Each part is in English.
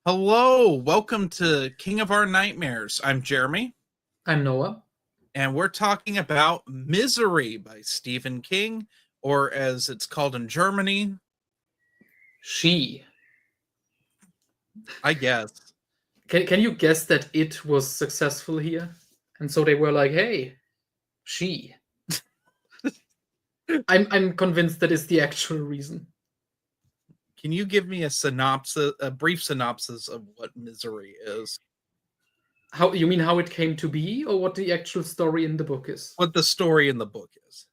Hello, welcome to King of Our Nightmares. I'm Jeremy, I'm Noah. and we're talking about Misery by Stephen King, or as it's called in Germany, She. I guess. Can you guess that it was successful here? And so they were like, hey, she. I'm convinced that is the actual reason. Can you give me a brief synopsis of what Misery is? How you mean how it came to be, or what the actual story in the book is? What the story in the book is?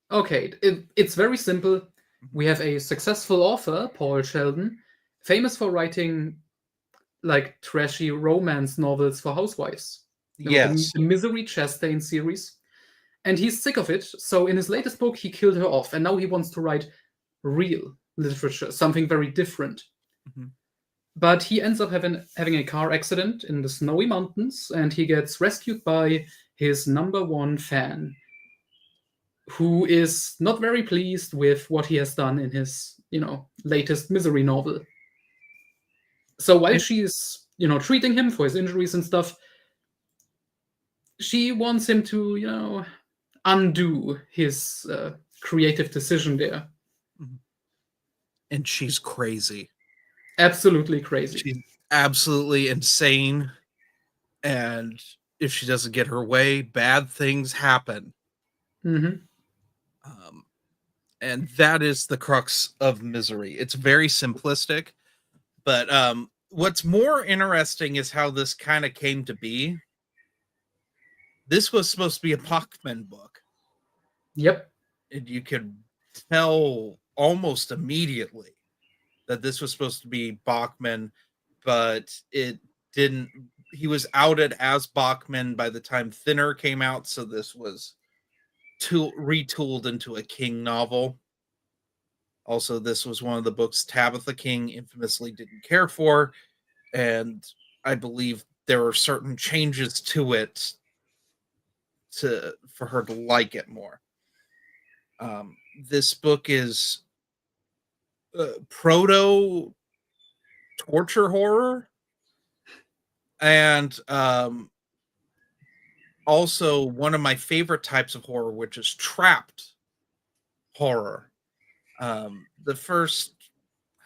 Okay, it's very simple. Mhm. We have a successful author, Paul Sheldon, famous for writing like trashy romance novels for housewives. Yes. The Misery Chastain series. And he's sick of it. So in his latest book, he killed her off, and now he wants to write real literature, something very different. Mhm. But he ends up having a car accident in the snowy mountains, and he gets rescued by his number one fan, who is not very pleased with what he has done in his, latest misery novel. So while And she's, treating him for his injuries and stuff, she wants him to, undo his creative decision there. mhm. And she's crazy. Absolutely crazy. She's absolutely insane, and if she doesn't get her way, bad things happen. Hmm. Um, and that is the crux of Misery. It's very simplistic, but what's more interesting is how this kind of came to be. This was supposed to be a Bachman book, Yep. and you could tell almost immediately that this was supposed to be Bachman, but it didn't. He was outed as Bachman by the time Thinner came out, so this was retooled into a King novel. Also, this was one of the books Tabitha King infamously didn't care for, and I believe there were certain changes to it for her to like it more. This book is proto torture horror, and also one of my favorite types of horror, which is trapped horror. The first,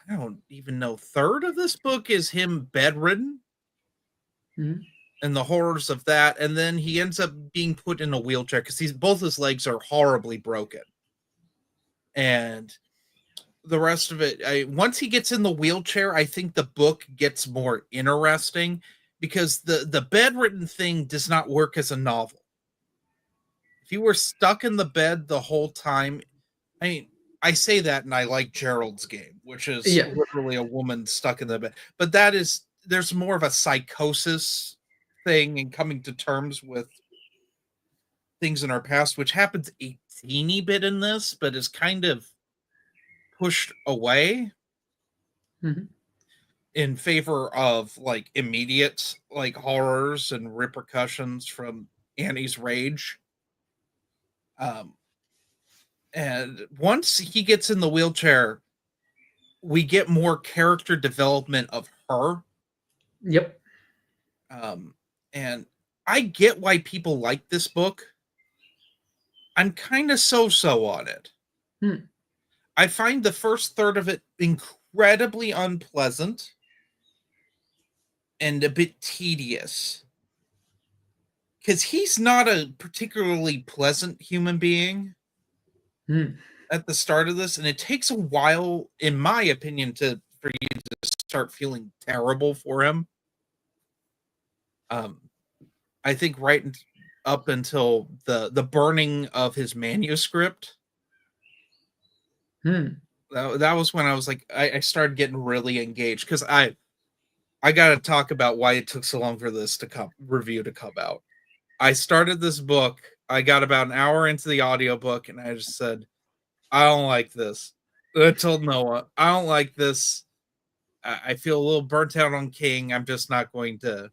I don't even know, third of this book is him bedridden Mhm. and the horrors of that, and then he ends up being put in a wheelchair because both his legs are horribly broken, and the rest of it, once he gets in the wheelchair, I think the book gets more interesting because the bedridden thing does not work as a novel. If you were stuck in the bed the whole time, I mean, I say that and I like Gerald's Game, which is Yeah. literally a woman stuck in the bed, but there's more of a psychosis thing and coming to terms with things in our past, which happens a teeny bit in this, but is kind of pushed away Hmm. in favor of like immediate like horrors and repercussions from Annie's rage. Um, and once he gets in the wheelchair, we get more character development of her. Yep. Um, and I get why people like this book. I'm kind of so on it. Hmm. I find the first third of it incredibly unpleasant and a bit tedious because he's not a particularly pleasant human being Hmm. at the start of this, and it takes a while, in my opinion, for you to start feeling terrible for him. Um, I think up until the burning of his manuscript, Hmm. that was when I was like, I started getting really engaged because I got to talk about why it took so long for this review to come out. I started this book. I got about an hour into the audiobook, and I just said, I don't like this. I told Noah, I don't like this. I feel a little burnt out on King. I'm just not going to.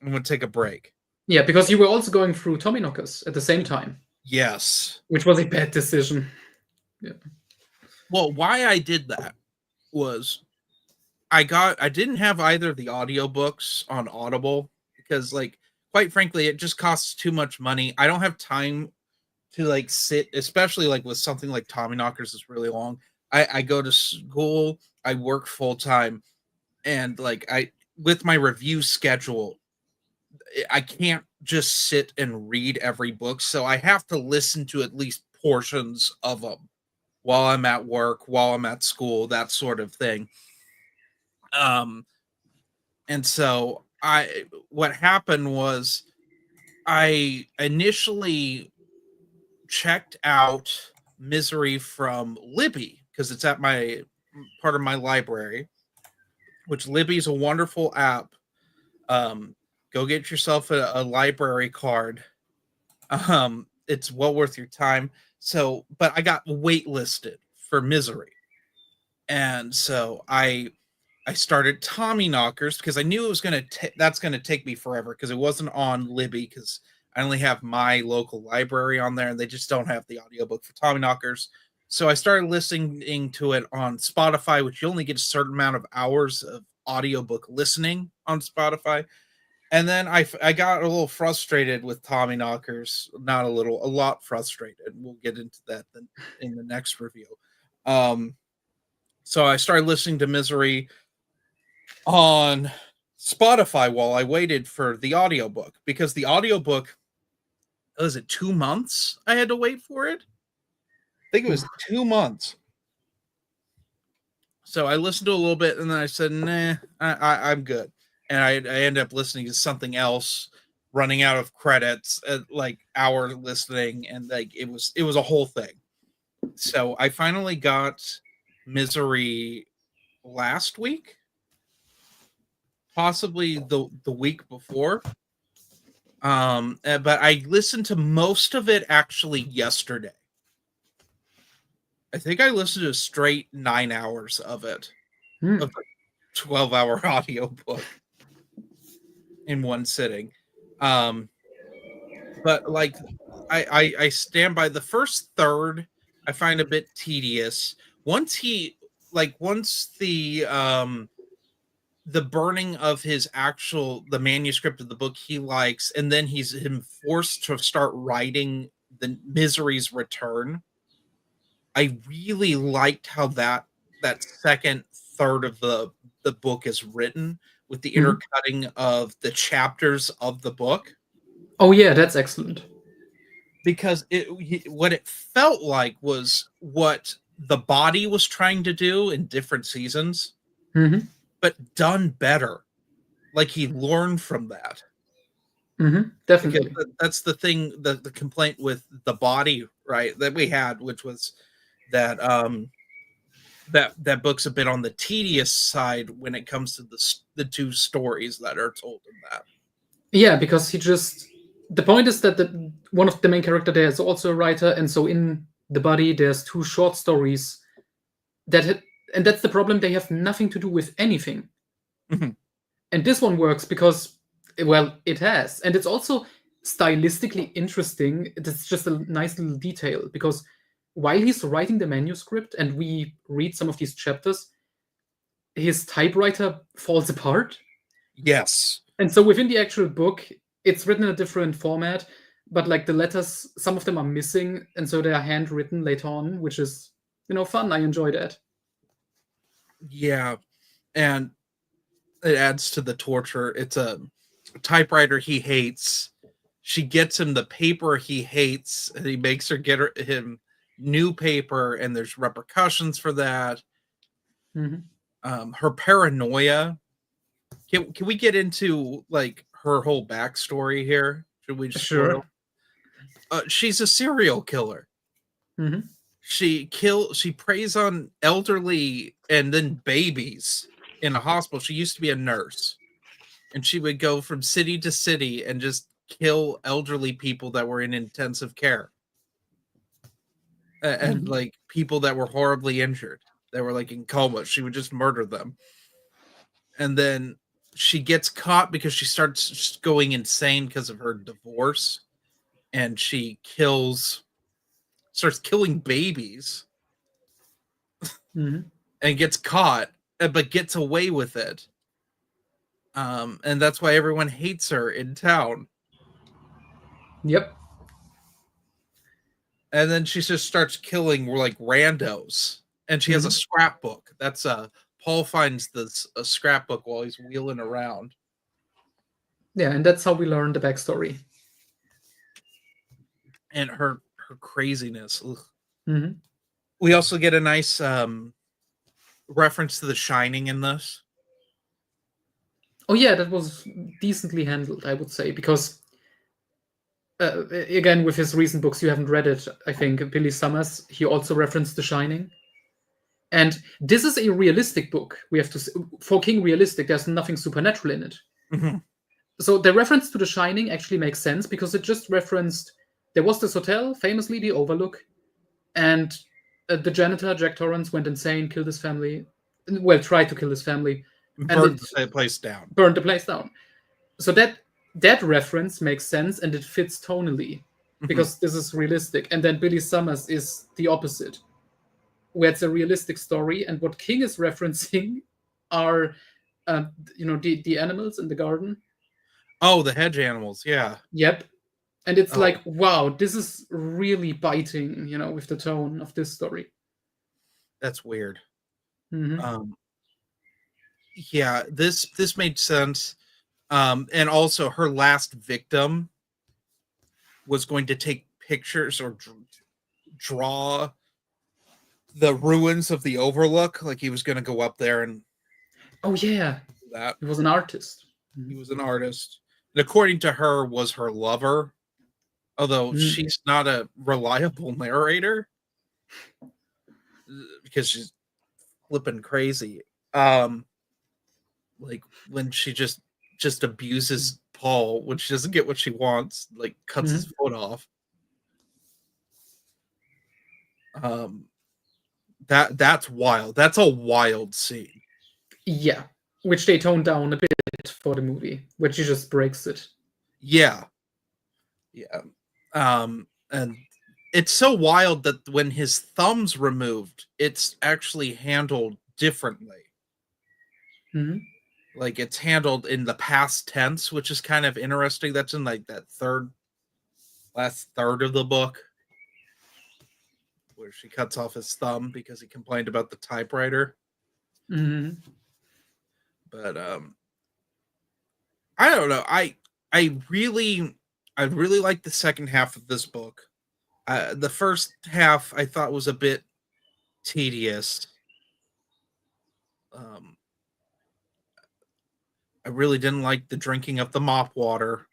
I'm going to take a break. Yeah, because you were also going through Tommyknockers at the same time, Yes. which was a bad decision. Yeah. Well, why I did that was I didn't have either of the audiobooks on Audible because, like, quite frankly, it just costs too much money. I don't have time to like sit, especially like with something like Tommyknockers is really long. I go to school, I work full time, and like I with my review schedule, I can't just sit and read every book, so I have to listen to at least portions of them while I'm at work, while I'm at school, that sort of thing. Um, and so what happened was I initially checked out Misery from Libby because it's at my part of my library, which Libby is a wonderful app. Um, go get yourself a library card. It's well worth your time. So, but I got waitlisted for Misery, and so I started Tommyknockers because I knew it was that's gonna take me forever because it wasn't on Libby because I only have my local library on there and they just don't have the audiobook for Tommyknockers. So I started listening to it on Spotify, which you only get a certain amount of hours of audiobook listening on Spotify. And then I got a little frustrated with Tommyknockers, not a little, a lot frustrated. We'll get into that in the next review. Um, so I started listening to Misery on Spotify while I waited for the audiobook because the audiobook was it 2 months I had to wait for it? I think it was 2 months. So I listened to a little bit and then I said, nah, I'm good. And I ended up listening to something else, running out of credits, like hour listening, and like it was a whole thing. So I finally got Misery last week, possibly the week before. But I listened to most of it actually yesterday. I think I listened to a straight 9 hours of it, of a 12-hour audiobook in one sitting. But like I stand by the first third, I find a bit tedious. Once the burning of the manuscript of the book he likes, and then he's him forced to start writing the Misery's Return. I really liked how that second third of the book is written with the intercutting of the chapters of the book. Oh yeah, that's excellent. Because what it felt like was what the body was trying to do in different seasons, but done better. Like he learned from that. Definitely. Because that's the thing, the complaint with the body, right, that we had, which was that that book's a bit on the tedious side when it comes to the two stories that are told in that. Yeah, because the point is that one of the main character there is also a writer, and so in the body there's two short stories and that's the problem. They have nothing to do with anything. And this one works because, well, it has, and it's also stylistically interesting. It's just a nice little detail because while he's writing the manuscript and we read some of these chapters, his typewriter falls apart. Yes. And so within the actual book, it's written in a different format, but like the letters, some of them are missing, and so they are handwritten later on, which is, fun. I enjoy that. Yeah. And it adds to the torture. It's a typewriter he hates. She gets him the paper he hates, and he makes her get him new paper, and there's repercussions for that. Her paranoia. Can we get into like her whole backstory here? Should we just Sure. She's a serial killer. She preys on elderly and then babies in a hospital. She used to be a nurse, and she would go from city to city and just kill elderly people that were in intensive care. And like people that were horribly injured, that were like in coma. She would just murder them. And then she gets caught because she starts going insane because of her divorce. And she starts killing babies and gets caught. but gets away with it. And that's why everyone hates her in town. Yep. And then she just starts killing like randos, and she has a scrapbook. That's Paul finds this a scrapbook while he's wheeling around. Yeah, and that's how we learn the backstory. And her craziness. Mm-hmm. We also get a nice reference to The Shining in this. Oh yeah, that was decently handled, I would say, because again, with his recent books, you haven't read it, I think. Billy Summers, he also referenced The Shining, and this is a realistic book. We have to say, for King realistic. There's nothing supernatural in it. Mm-hmm. So the reference to The Shining actually makes sense because it just referenced there was this hotel, famously the Overlook, and the janitor Jack Torrance went insane, killed his family. Well, tried to kill his family, Burned the place down. Burned the place down. So that reference makes sense and it fits tonally because this is realistic. And then Billy Summers is the opposite, where it's a realistic story, and what King is referencing are the animals in the garden. Oh, the hedge animals, yeah. Yep. And it's like, wow, this is really biting, with the tone of this story. That's weird. Mm-hmm. Yeah, this made sense. And also her last victim was going to take pictures or draw the ruins of the Overlook. Like he was going to go up there and that he was an artist. He was an artist, and according to her, was her lover. Although she's not a reliable narrator because she's flipping crazy. Like when she just abuses Paul when she doesn't get what she wants, like cuts his foot off. That's wild. That's a wild scene. Yeah, which they toned down a bit for the movie, which just breaks it. Yeah. And it's so wild that when his thumb's removed, it's actually handled differently. Mm-hmm. Like it's handled in the past tense, which is kind of interesting. That's in like that last third of the book, where she cuts off his thumb because he complained about the typewriter. Mm-hmm. But I don't know. I really like the second half of this book. The first half I thought was a bit tedious. I really didn't like the drinking of the mop water.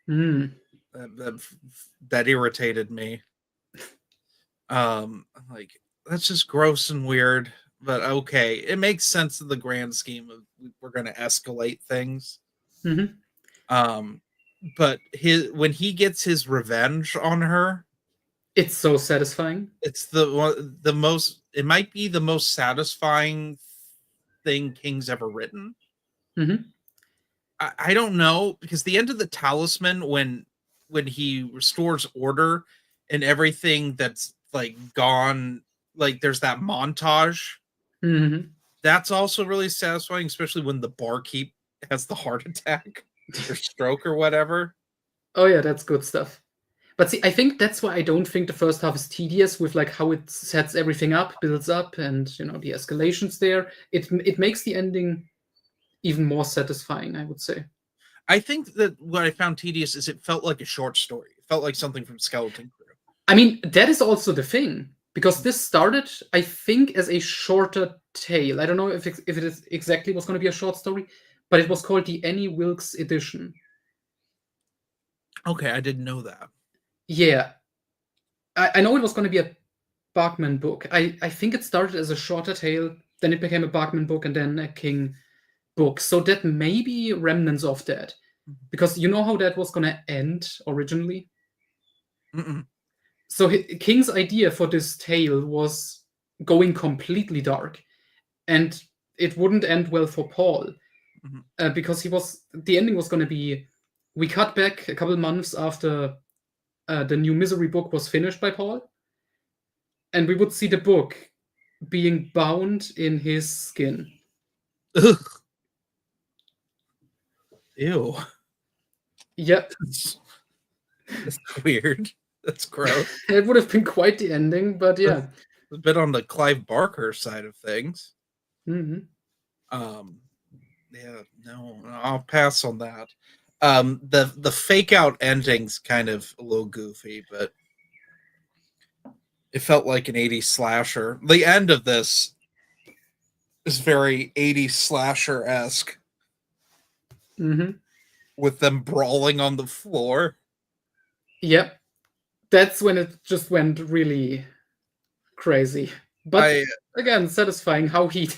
That irritated me. Like that's just gross and weird, but okay, it makes sense in the grand scheme of we're going to escalate things. But when he gets his revenge on her, it's so satisfying. It's it might be the most satisfying thing King's ever written. I don't know, because the end of the Talisman, when he restores order and everything that's like gone, like there's that montage. That's also really satisfying, especially when the barkeep has the heart attack or stroke or whatever. Oh yeah, that's good stuff. But see, I think that's why I don't think the first half is tedious, with like how it sets everything up, builds up, and the escalations there. It makes the ending even more satisfying, I would say. I think that what I found tedious is it felt like a short story. It felt like something from Skeleton Crew. I mean, that is also the thing, because this started, I think, as a shorter tale. I don't know if it is exactly was going to be a short story, but it was called the Annie Wilkes edition. Okay, I didn't know that. Yeah. I know it was going to be a Bachman book. I think it started as a shorter tale, then it became a Bachman book, and then a King book. So that may be remnants of that. Because you know how that was going to end originally? So King's idea for this tale was going completely dark. And it wouldn't end well for Paul. Because the ending was going to be, we cut back a couple months after the new Misery book was finished by Paul, and we would see the book being bound in his skin. Ugh. Ew. Yeah, That's weird. That's gross. it would have been quite the ending, but yeah. A bit on the Clive Barker side of things. Hmm. Um, yeah, no, I'll pass on that. The fake out ending's kind of a little goofy, but it felt like an 80s slasher. The end of this is very 80s slasher esque Hmm. with them brawling on the floor. Yep, that's when it just went really crazy. But I again, satisfying how he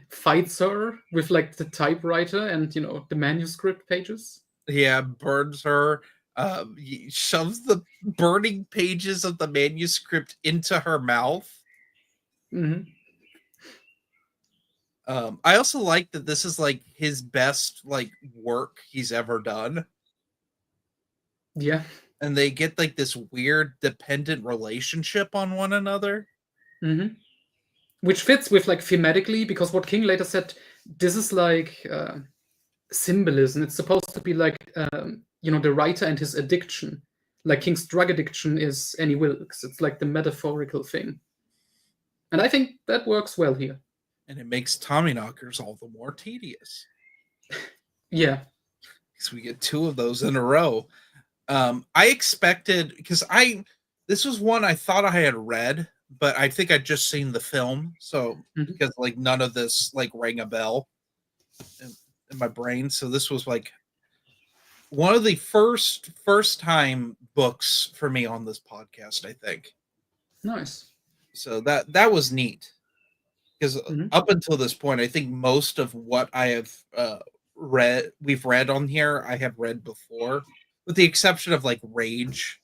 fights her with like the typewriter and the manuscript pages. Yeah, burns her. He shoves the burning pages of the manuscript into her mouth. Hmm. I also like that this is like his best like work he's ever done, Yeah. and they get like this weird dependent relationship on one another. Hmm. Which fits with like thematically, because what King later said, this is like symbolism. It's supposed to be like the writer and his addiction. Like King's drug addiction is Annie Wilkes. It's like the metaphorical thing, and I think that works well here. And it makes Tommyknockers all the more tedious Yeah. because we get two of those in a row. I expected because this was one I thought I had read, but I think I'd just seen the film, so Mhm. because like none of this like rang a bell in my brain. So this was like one of the first time books for me on this podcast, I think. Nice. So that was neat because Mhm. up until this point, I think most of what I have we've read on here, I have read before, with the exception of like Rage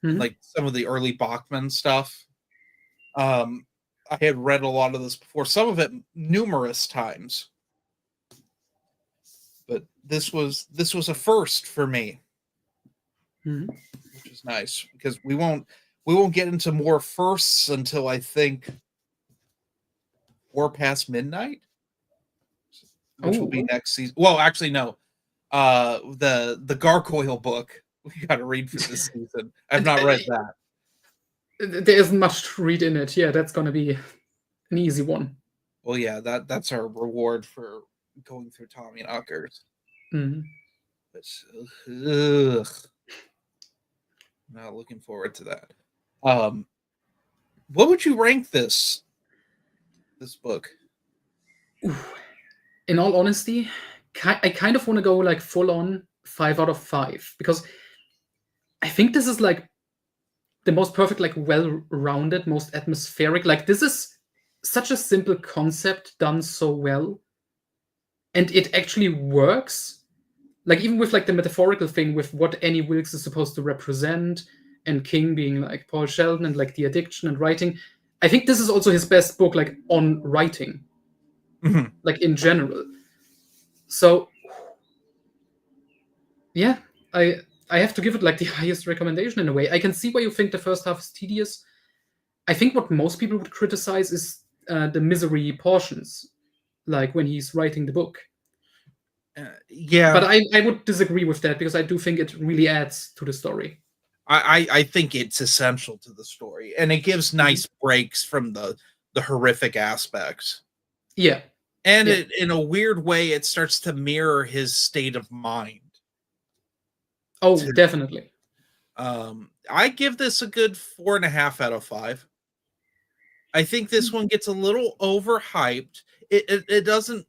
and Mhm. like some of the early Bachman stuff. Um, I had read a lot of this before, some of it numerous times, but this was a first for me, Mhm. which is nice because we won't get into more firsts until I think War Past Midnight, which will be Oh, next season. Well, actually, no. The Gargoyle book we got to read for this season. I've not read that. there isn't much to read in it. Yeah, that's gonna be an easy one. Well, yeah, that's our reward for going through Tommyknockers. Mhm. But ugh, not looking forward to that. Um, what would you rank this book? In all honesty, I kind of want to go like full on 5 out of 5, because I think this is like the most perfect, like well-rounded, most atmospheric. Like this is such a simple concept done so well, and it actually works. Like even with like the metaphorical thing with what Annie Wilkes is supposed to represent, and King being like Paul Sheldon, and like the addiction and writing. I think this is also his best book, like on writing, Mhm. like in general. So yeah, I have to give it like the highest recommendation in a way. I can see why you think the first half is tedious. I think what most people would criticize is the misery portions, like when he's writing the book. Yeah, But I would disagree with that, because I do think it really adds to the story. I think it's essential to the story, and it gives nice breaks from the horrific aspects. Yeah, And yeah. it, in a weird way, it starts to mirror his state of mind. Oh, Too. definitely. I give this a good 4.5 out of 5. I think this one gets a little overhyped. It doesn't.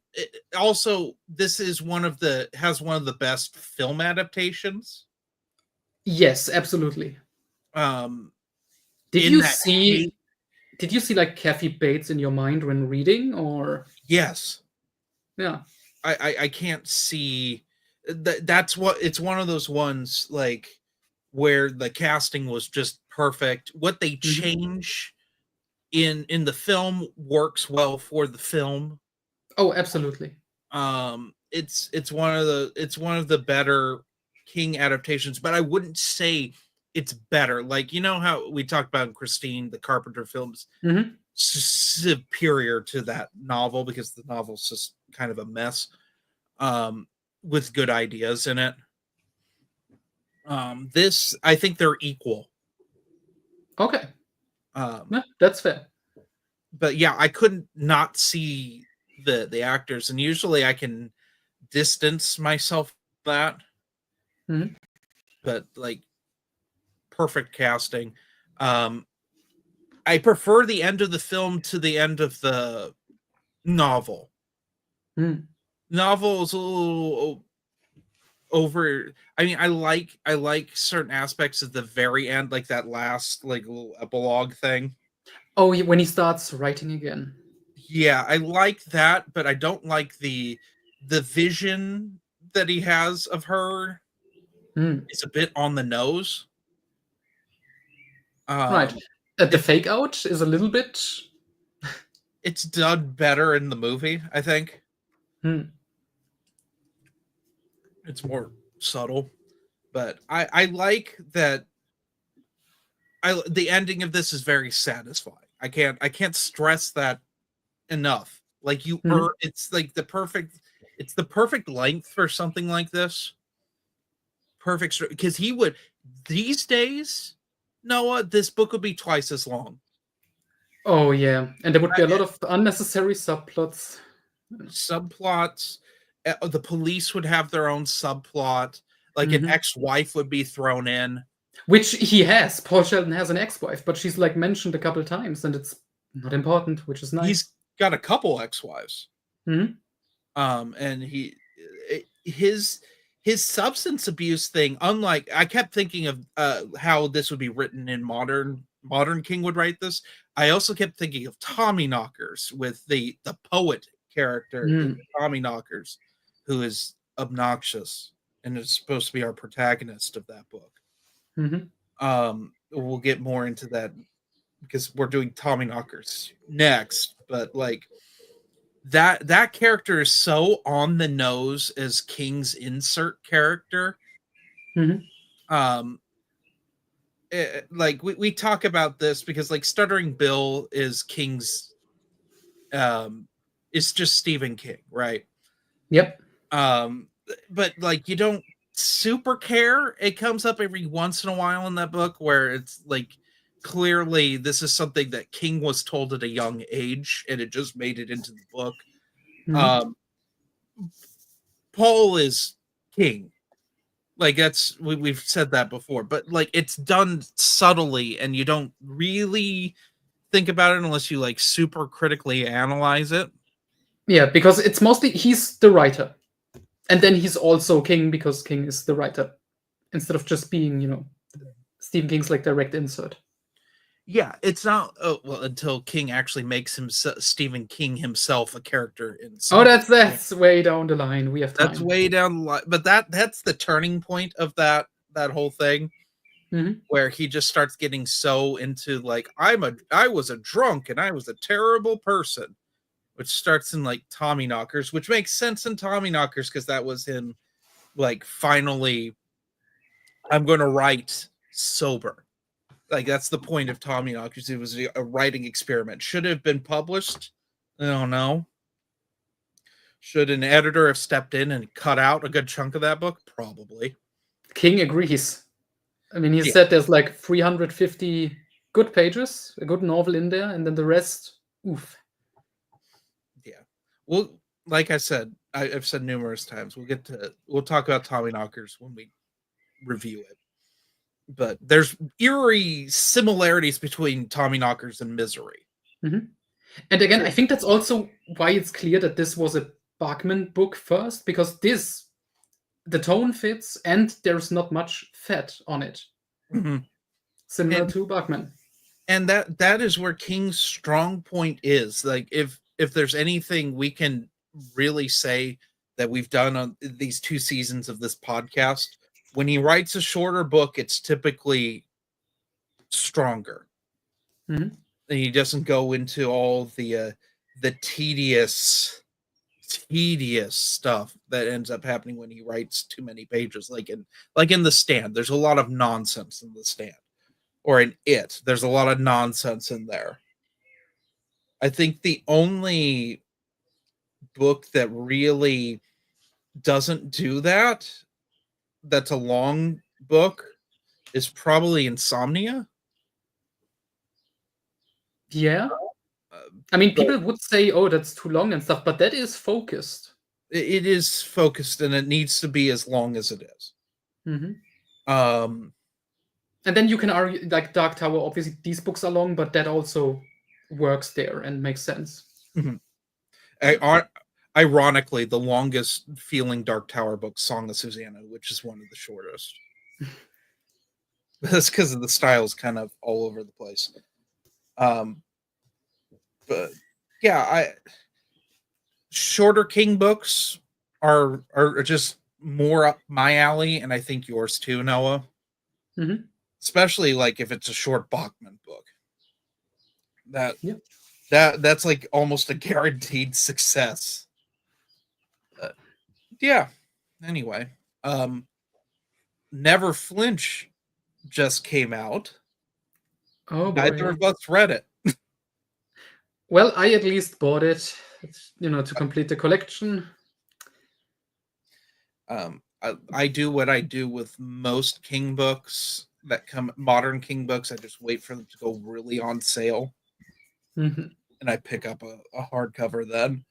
Also, this is has one of the best film adaptations. Yes, absolutely. Um, Did in you that see? Did you see like Kathy Bates in your mind when reading, or yes, yeah? I can't see that's what it's one of those ones like where the casting was just perfect. What they Mhm. change in the film works well for the film. Oh, absolutely. It's one of the better King adaptations, but I wouldn't say it's better. Like you know how we talked about in Christine, the Carpenter films Hmm. superior to that novel because the novel's just kind of a mess, with good ideas in it. This, I think they're equal. Okay, Um, yeah, that's fair. but yeah, I couldn't not see the actors, and usually I can distance myself from that, Mhm. but like perfect casting. Um, I prefer the end of the film to the end of the novel. Mhm. Novel is a little over. I mean, I like certain aspects at the very end, like that last like little epilogue thing. Oh, when he starts writing again. Yeah, I like that, but I don't like the vision that he has of her. Mhm. It's a bit on the nose. Right. Um, The it fake out is a little bit. it's done better in the movie, I think. Hmm. It's more subtle, but I like that. I The ending of this is very satisfying. I can't stress that enough. Like Mhm. it's like it's the perfect length for something like this. Perfect, because he would, these days, Noah, this book would be twice as long. Oh yeah, and there would be a I- lot of unnecessary subplots. Subplots. The police would have their own subplot. Like an Mhm. ex-wife would be thrown in. Which he has. Paul Sheldon has an ex-wife, but she's like mentioned a couple times, and it's not important, which is nice. He's got a couple ex-wives. Mhm. And his substance abuse thing, unlike, I kept thinking of how this would be written in modern King would write this. I also kept thinking of Tommy Knockers with the poet character in Mhm. Tommy Knockers, who is obnoxious and is supposed to be our protagonist of that book. Mhm. We'll get more into that because we're doing Tommy Knockers next, but like that character is so on the nose as King's insert character. Mhm. Um, like we talk about this because like Stuttering Bill is King's, it's just Stephen King, right? Yep. Um, but like you don't super care. It comes up every once in a while in that book where it's like clearly this is something that King was told at a young age and it just made it into the book. Mhm. Um, Paul is King. Like that's we've said that before, but like it's done subtly and you don't really think about it unless you like super critically analyze it. Yeah, because it's mostly he's the writer, and then he's also King because King is the writer, instead of just being, Stephen King's like direct insert. Yeah, it's not, oh, well, until King actually makes himself, Stephen King himself, a character in Oh, something. that's way down the line. We have That's time. way down the line, but that's the turning point of that whole thing, Mhm. where he just starts getting so into like I was a drunk and I was a terrible person, which starts in like Tommy Knockers, which makes sense in Tommy Knockers because that was him like finally, I'm going to write sober. Like that's the point of Tommy Knockers. It was a writing experiment. Should it have been published? I don't know. Should an editor have stepped in and cut out a good chunk of that book? Probably. King agrees. I mean, he Yeah. said there's like 350 good pages, a good novel in there, and then the rest, oof. Yeah. Well, like I said, I've said numerous times, we'll talk about Tommy Knockers when we review it. But there's eerie similarities between Tommy Knockers and Misery. Mhm. And again, I think that's also why it's clear that this was a Bachman book first, because the tone fits, and there's not much fat on it, Mhm. similar And to Bachman. that is where King's strong point is. Like if there's anything we can really say that we've done on these 2 seasons of this podcast, when he writes a shorter book, it's typically stronger. Mhm. And he doesn't go into all the tedious stuff that ends up happening when he writes too many pages, like in The Stand. There's a lot of nonsense in The Stand, or in It. There's a lot of nonsense in there. I think the only book that really doesn't do that, that's a long book, is probably Insomnia. Yeah. Uh, I mean, but people would say, "Oh, that's too long" and stuff, but that is focused. it is focused, and it needs to be as long as it is. Hmm. Um, And then you can argue, like Dark Tower, obviously these books are long, but that also works there and makes sense. Ironically, the longest feeling Dark Tower book, Song of Susanna, which is one of the shortest. That's because of the styles kind of all over the place. But yeah, shorter King books are just more up my alley, and I think yours too, Noah. Hmm. Especially like if it's a short Bachman book. Yeah. That's like almost a guaranteed success. Yeah. Anyway, Never Flinch just came out. Oh Neither boy. of us read it. Well, I at least bought it, to complete the collection. I do what I do with most King books that come, modern King books. I just wait for them to go really on sale, Hmm. and I pick up a hardcover then.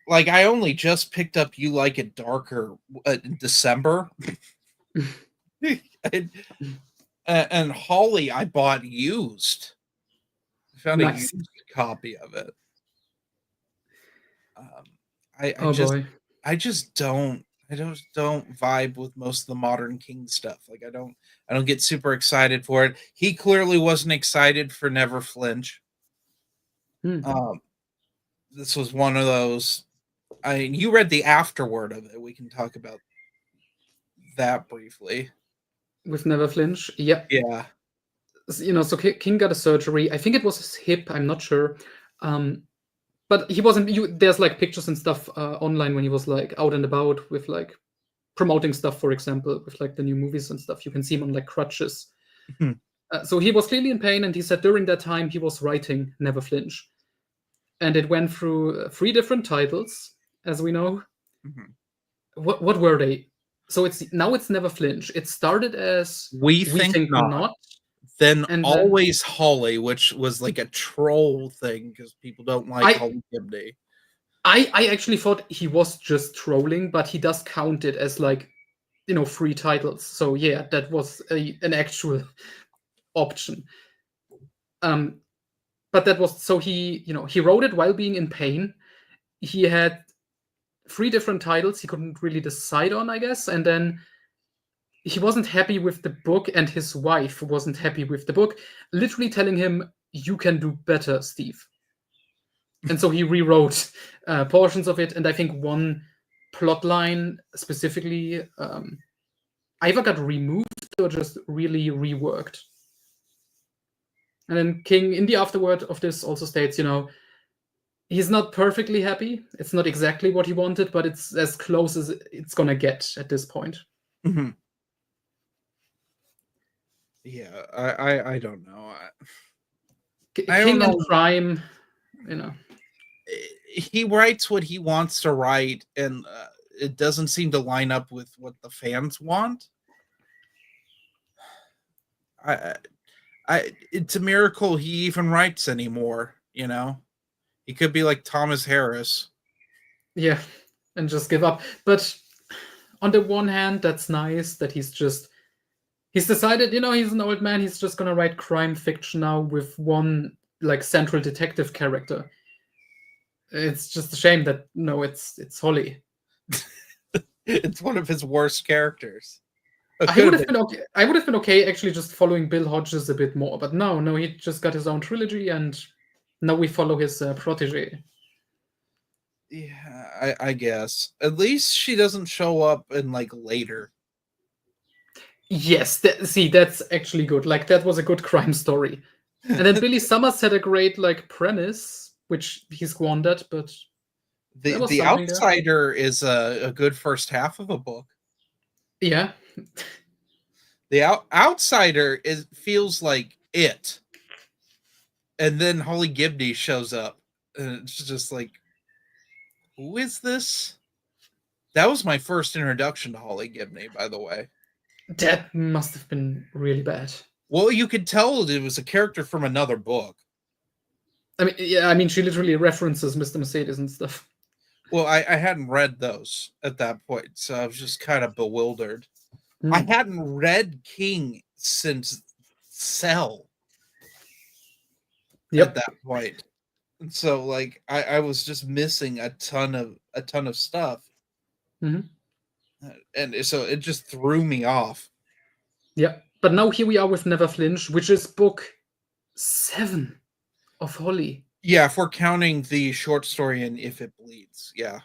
Like I only just picked up You Like It Darker in December. and, and Holly I bought used. I found a Nice. used copy of it. Um, I Oh boy. I just don't vibe with most of the modern King stuff. Like I don't get super excited for it. He clearly wasn't excited for Never Flinch. Hmm. Um, this was one of those. I mean, you read the afterword of it. We can talk about that briefly. With Never Flinch. Yep. Yeah. So King got a surgery. I think it was his hip. I'm not sure. Um, but he wasn't. There's like pictures and stuff online when he was like out and about with like promoting stuff, for example, with like the new movies and stuff. You can see him on like crutches. So he was clearly in pain, and he said during that time he was writing Never Flinch, and it went through 3 different titles, as we know. Mhm. What were they? So it's Never Flinch. It started as We We think Think not. Not, Then and then Always Holly, which was like a troll thing because people don't like I Holly Gibney. I actually thought he was just trolling, but he does count it as like 3 titles. So yeah, that was an actual option. Um, but that was so he wrote it while being in pain. He had 3 different titles he couldn't really decide on, I guess, and then he wasn't happy with the book, and his wife wasn't happy with the book, literally telling him, "You can do better, Steve." And so he rewrote portions of it, and I think one plot line specifically either got removed or just really reworked. And then King, in the afterword of this, also states, he's not perfectly happy. It's not exactly what he wanted, but it's as close as it's gonna get at this point. Mhm. Yeah, I don't know. I don't King and know. crime, He writes what he wants to write, and it doesn't seem to line up with what the fans want. It's a miracle he even writes anymore. He could be like Thomas Harris. yeah, and just give up. But on the one hand, that's nice that he's decided, he's an old man. He's just gonna write crime fiction now with one like central detective character. It's just a shame that no, it's Holly. It's one of his worst characters. I would have been okay. I would have been okay actually just following Bill Hodges a bit more, but no, he just got his own trilogy, and now we follow his protege. Yeah, I guess. At least she doesn't show up in like later. Yes, see, that's actually good. Like that was a good crime story. And then Billy Summers had a great like premise, which he squandered, but there was The something there. Outsider is a good first half of a book. Yeah. The Outsider feels like it, and then Holly Gibney shows up, and it's just like who is this? That was my first introduction to Holly Gibney, by the way. That must have been really bad. Well, you could tell it was a character from another book. I mean, yeah, I mean, she literally references Mr. Mercedes and stuff. Well, I hadn't read those at that point, so I was just kind of bewildered. I Hmm. hadn't read King since Cell at Yep. that point. And so like I was just missing a ton of stuff. Mhm. And so it just threw me off. Yeah. But now here we are with Never Flinch, which is book 7 of Holly. Yeah, if we're counting the short story and If It Bleeds, yeah.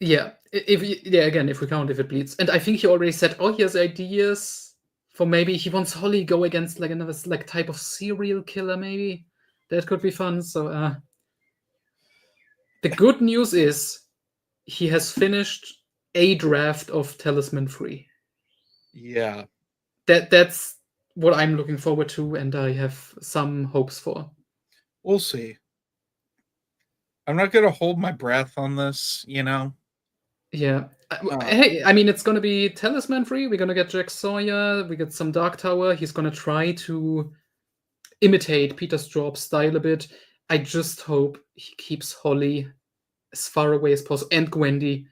Yeah. Again, if we count If It Bleeds. And I think he already said, oh, he has ideas for maybe he wants Holly go against like another like type of serial killer, maybe. That could be fun. So the good news is he has finished a draft of Talisman 3. Yeah. That's what I'm looking forward to, and I have some hopes for. We'll see. I'm not gonna hold my breath on this, you know. Yeah. Hey, I mean, it's gonna be Talisman 3. We're gonna get Jack Sawyer. We get some Dark Tower. He's gonna try to imitate Peter Straub's style a bit. I just hope he keeps Holly as far away as possible, and Gwendy,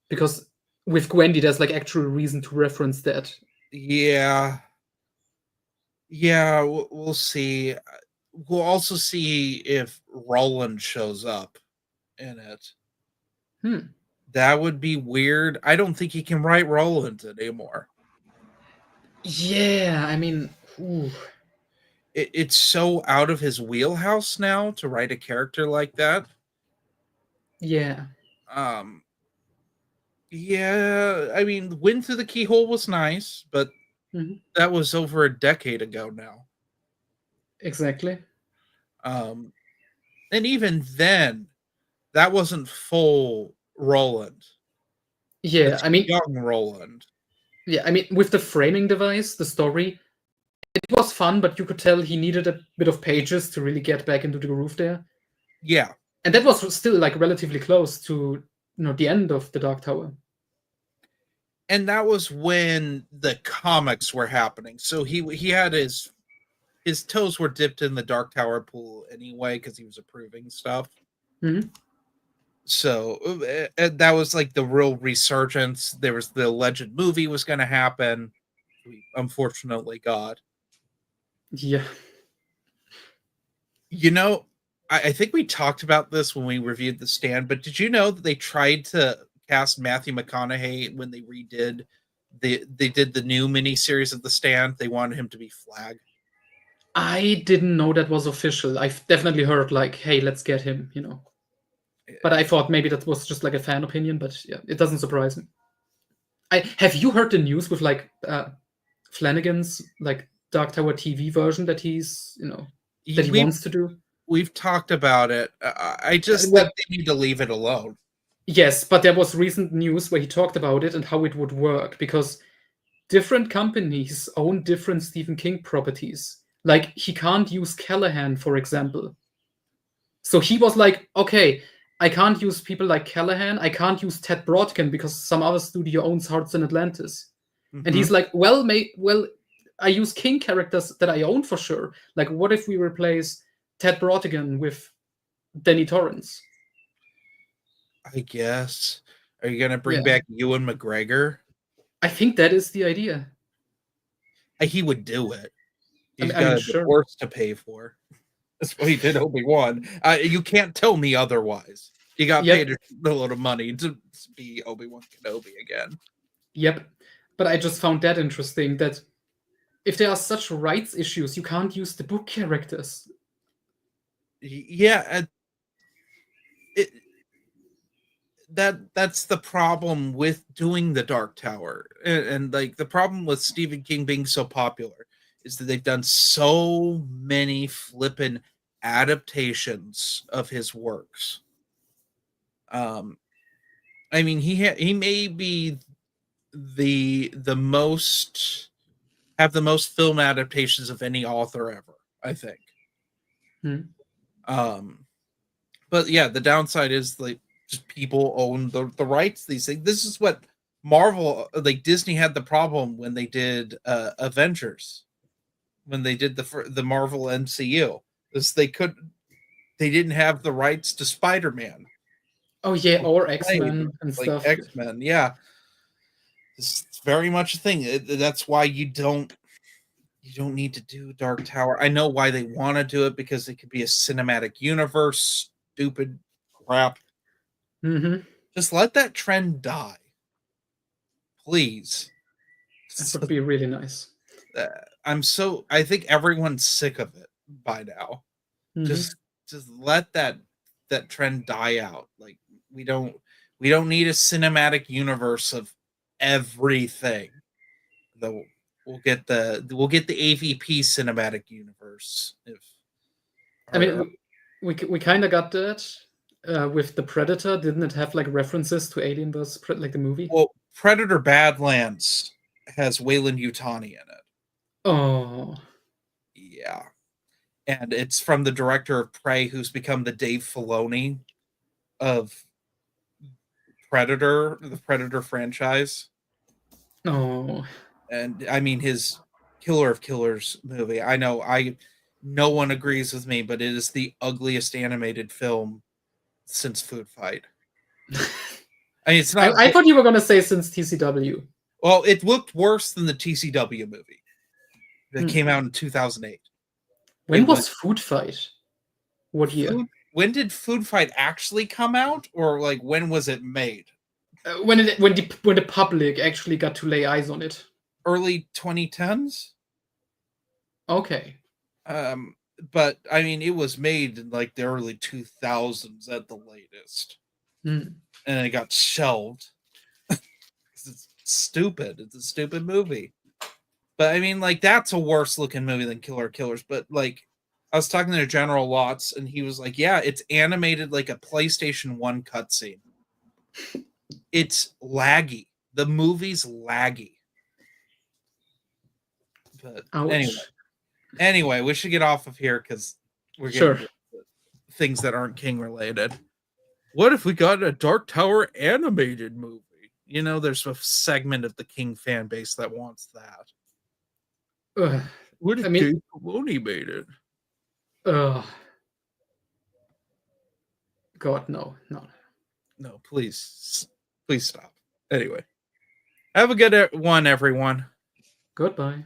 because with Gwendy, there's like actual reason to reference that. Yeah. Yeah, we'll see. We'll also see if Roland shows up in it. Hmm. That would be weird. I don't think he can write Roland anymore. Yeah, I mean, ooh. It's so out of his wheelhouse now to write a character like that. Yeah. Yeah, I mean, Wind Through the Keyhole was nice, but Mhm. that was over a decade ago now. Exactly. And even then, that wasn't full Roland. Yeah, That's I mean, young Roland. yeah, I mean, with the framing device, the story, it was fun, but you could tell he needed a bit of pages to really get back into the groove there. Yeah. And that was still like relatively close to the end of the Dark Tower. And that was when the comics were happening. So he had his toes were dipped in the Dark Tower pool anyway because he was approving stuff. Mm-hmm. So that was like the real resurgence. There was the Legend movie was going to happen. We unfortunately got. Yeah. You know, I think we talked about this when we reviewed The Stand, but did you know that they tried to cast Matthew McConaughey when they redid they did the new miniseries of The Stand? They wanted him to be Flag. I didn't know that was official. I've definitely heard like, hey, let's get him. But I thought maybe that was just like a fan opinion, but yeah, it doesn't surprise me. Have you heard the news with like Flanagan's like Dark Tower TV version that he's that he wants to do? We've talked about it. I just Well, think they need to leave it alone. yes, but there was recent news where he talked about it and how it would work because different companies own different Stephen King properties. Like he can't use Callahan, for example. So he was like, okay, I can't use people like Callahan. I can't use Ted Brodkin because some other studio owns Hearts in Atlantis. Mm-hmm. And he's like, well, I use King characters that I own for sure. Like, what if we replace Ted Brodkin with Danny Torrance? I guess. Are you gonna bring back Ewan McGregor? I think that is the idea. He would do it. He's I mean, got a sure. divorce to pay for. That's what he did Obi-Wan. You can't tell me otherwise. He got paid a lot of money to be Obi-Wan Kenobi again. Yep. But I just found that interesting that if there are such rights issues, you can't use the book characters. Yeah. That's the problem with doing the Dark Tower. And like the problem with Stephen King being so popular is that they've done so many flippin' adaptations of his works. I mean, he may be the most have the most film adaptations of any author ever, I think. But yeah, the downside is like just people own the rights to these things. This is what Marvel, like Disney, had the problem when they did Avengers, when they did the Marvel MCU. This they didn't have the rights to Spider-Man. Oh yeah, or X-Men and Like stuff. X-Men, yeah. It's very much a thing. That's why you don't need to do Dark Tower. I know why they want to do it, because it could be a cinematic universe. Stupid crap. Mm-hmm. Just let that trend die, please. That would be really nice. I think everyone's sick of it by now. Mhm. Just let that trend die out. Like we don't need a cinematic universe of everything. Though we'll get the AVP cinematic universe. I mean, we kind of got that with the Predator. Didn't it have like references to Alien vs. like the movie? Well, Predator Badlands has Wayland Yutani in it. Oh, Yeah. And it's from the director of Prey, who's become the Dave Filoni of Predator, the Predator franchise. oh, And I mean, his Killer of Killers movie. I know no one agrees with me, but it is the ugliest animated film since Food Fight. I mean, it's not. I thought you were gonna say since TCW. Well, it looked worse than the TCW movie that came out in 2008. When was Food Fight? What year? When did Food Fight actually come out, or like when was it made? When the public actually got to lay eyes on it. Early 2010s. Okay. But I mean, it was made in like the early 2000s at the latest, and it got shelved. It's stupid. It's a stupid movie. But I mean, like, that's a worse looking movie than Killer Killers. But like, I was talking to General Watts, and he was like, "Yeah, it's animated like a PlayStation 1 cutscene. It's laggy. The movie's laggy." But anyway, we should get off of here because we're getting things that aren't King related. What if we got a Dark Tower animated movie? You know, there's a segment of the King fan base that wants that. What if Dave Filoni made it? God, no, please stop. Anyway, have a good one, everyone. Goodbye.